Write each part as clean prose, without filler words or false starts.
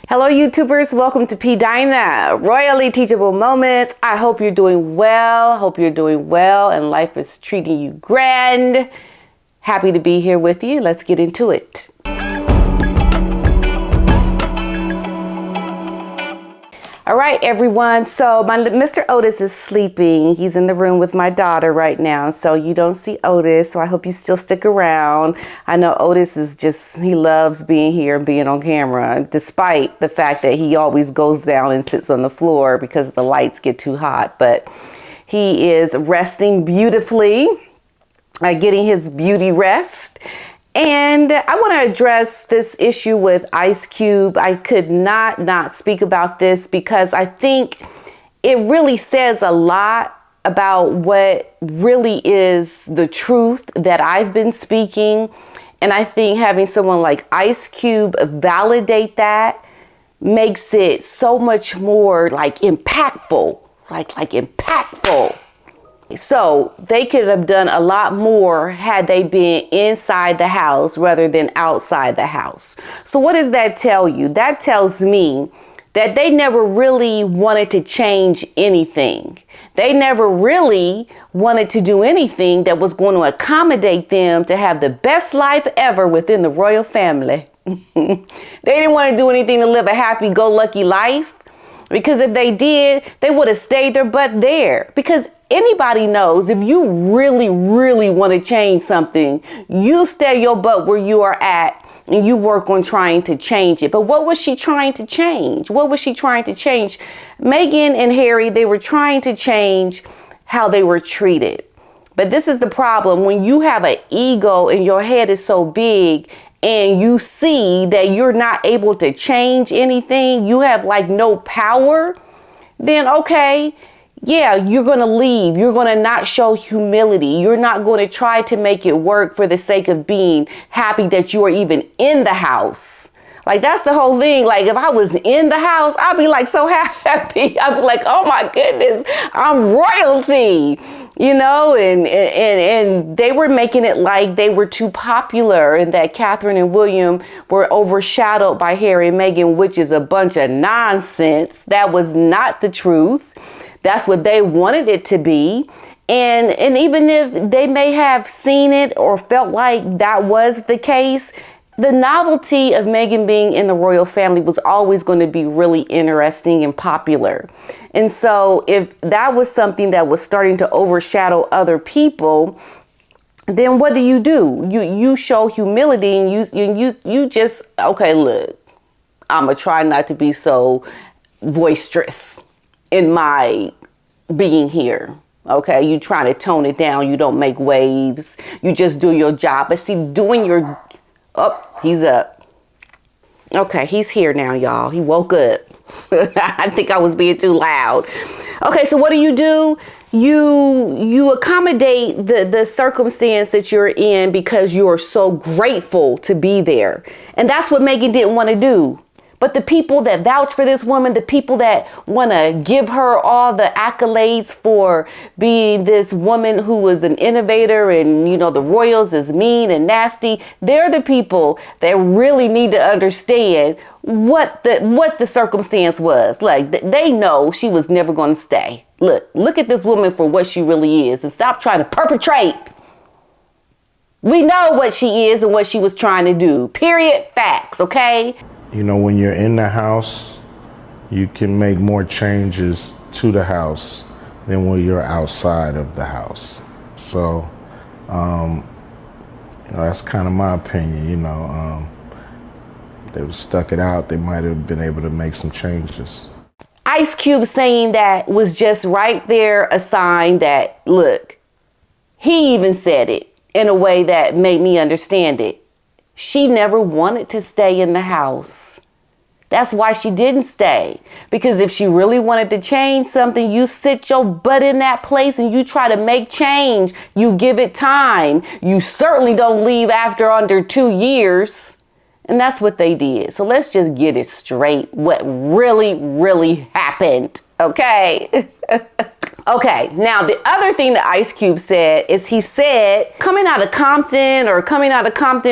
Hello YouTubers, welcome to PDINA, Royally Teachable Moments. I hope you're doing well, and life is treating you grand. Happy to be here with you. Let's get into it. All right, everyone. So Mr. Otis is sleeping. He's in the room with my daughter right now. So you don't see Otis. So I hope you still stick around. I know Otis he loves being here and being on camera, despite the fact that he always goes down and sits on the floor because the lights get too hot. But he is resting beautifully, getting his beauty rest. And I want to address this issue with Ice Cube. I could not speak about this because I think it really says a lot about what really is the truth that I've been speaking. And I think having someone like Ice Cube validate that makes it so much more impactful, impactful. So they could have done a lot more had they been inside the house rather than outside the house. So what does that tell you? That tells me that they never really wanted to change anything. They never really wanted to do anything that was going to accommodate them to have the best life ever within the royal family. They didn't want to do anything to live a happy-go-lucky life. Because if they did, they would have stayed their butt there. Because anybody knows if you really want to change something, you stay your butt where you are at and you work on trying to change it. But what was she trying to change? Meghan and Harry, they were trying to change how they were treated. But this is the problem. When you have an ego and your head is so big and you see that you're not able to change anything, you have no power, then okay, yeah, you're going to leave. You're going to not show humility. You're not going to try to make it work for the sake of being happy that you are even in the house. That's the whole thing. If I was in the house, I'd be so happy. I'd be oh my goodness, I'm royalty. And they were making it like they were too popular and that Catherine and William were overshadowed by Harry and Meghan, which is a bunch of nonsense. That was not the truth. That's what they wanted it to be. And even if they may have seen it or felt like that was the case, the novelty of Meghan being in the royal family was always going to be really interesting and popular. And so if that was something that was starting to overshadow other people, then what do? You show humility and you just, okay, look, I'm going to try not to be so boisterous in my being here. Okay, you try to tone it down. You don't make waves. You just do your job. But see, he's up. Okay, he's here now, y'all. He woke up. I think I was being too loud. Okay, so what do? You accommodate the circumstance that you're in because you're so grateful to be there. And that's what Meghan didn't want to do. But the people that vouch for this woman, the people that want to give her all the accolades for being this woman who was an innovator and, the royals is mean and nasty, they're the people that really need to understand what the circumstance was. They know she was never going to stay. Look at this woman for what she really is and stop trying to perpetrate. We know what she is and what she was trying to do. Period. Facts. Okay. When you're in the house, you can make more changes to the house than when you're outside of the house. So, that's kind of my opinion. They were stuck it out. They might have been able to make some changes. Ice Cube saying that was just right there a sign that, look, he even said it in a way that made me understand it. She never wanted to stay in the house. That's why she didn't stay. Because if she really wanted to change something, you sit your butt in that place and you try to make change. You give it time. You certainly don't leave after under 2 years. And that's what they did. So let's just get it straight. What really happened. Okay? Okay, now the other thing that Ice Cube said is he said coming out of Compton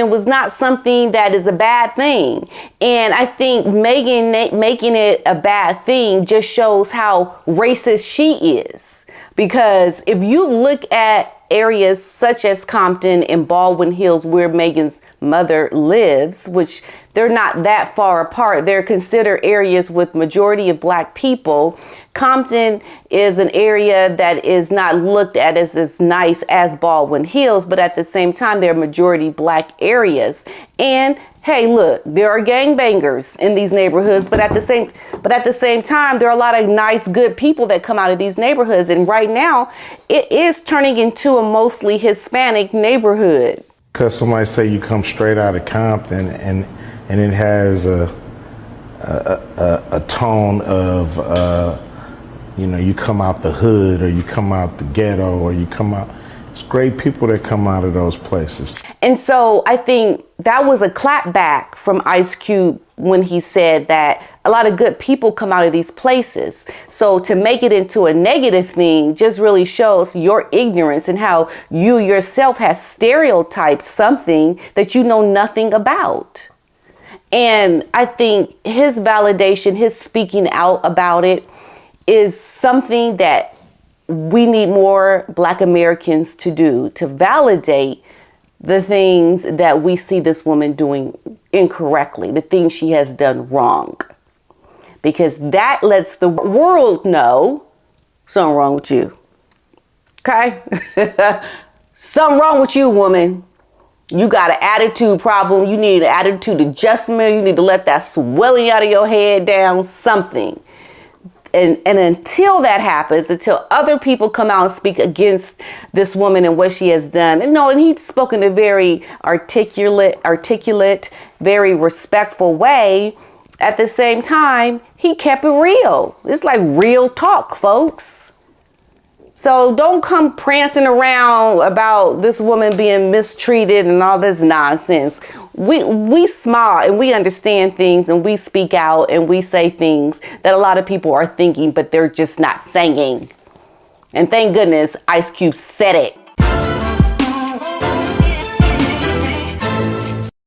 was not something that is a bad thing. And I think Meghan making it a bad thing just shows how racist she is. Because if you look at areas such as Compton and Baldwin Hills, where Meghan's mother lives, which they're not that far apart. They're considered areas with majority of black people. Compton is an area that is not looked at as nice as Baldwin Hills, but at the same time, they're majority black areas. And hey, look, there are gangbangers in these neighborhoods, but at the same time, there are a lot of nice, good people that come out of these neighborhoods. And right now, it is turning into a mostly Hispanic neighborhood. Because somebody say you come straight out of Compton and it has a tone of, you come out the hood, or you come out the ghetto, or you come out. It's great people that come out of those places. And so I think that was a clapback from Ice Cube when he said that a lot of good people come out of these places. So to make it into a negative thing just really shows your ignorance and how you yourself has stereotyped something that you know nothing about. And I think his validation, his speaking out about it, is something that we need more Black Americans to do, to validate the things that we see this woman doing incorrectly, the things she has done wrong. Because that lets the world know something wrong with you. Okay? Something wrong with you, woman. You got an attitude problem. You need an attitude adjustment. You need to let that swelling out of your head down, something. And until that happens, until other people come out and speak against this woman and what she has done. And he's spoken in a very articulate, very respectful way. At the same time, he kept it real. It's like real talk, folks. So don't come prancing around about this woman being mistreated and all this nonsense. We smile and we understand things, and we speak out and we say things that a lot of people are thinking, but they're just not saying. And thank goodness Ice Cube said it.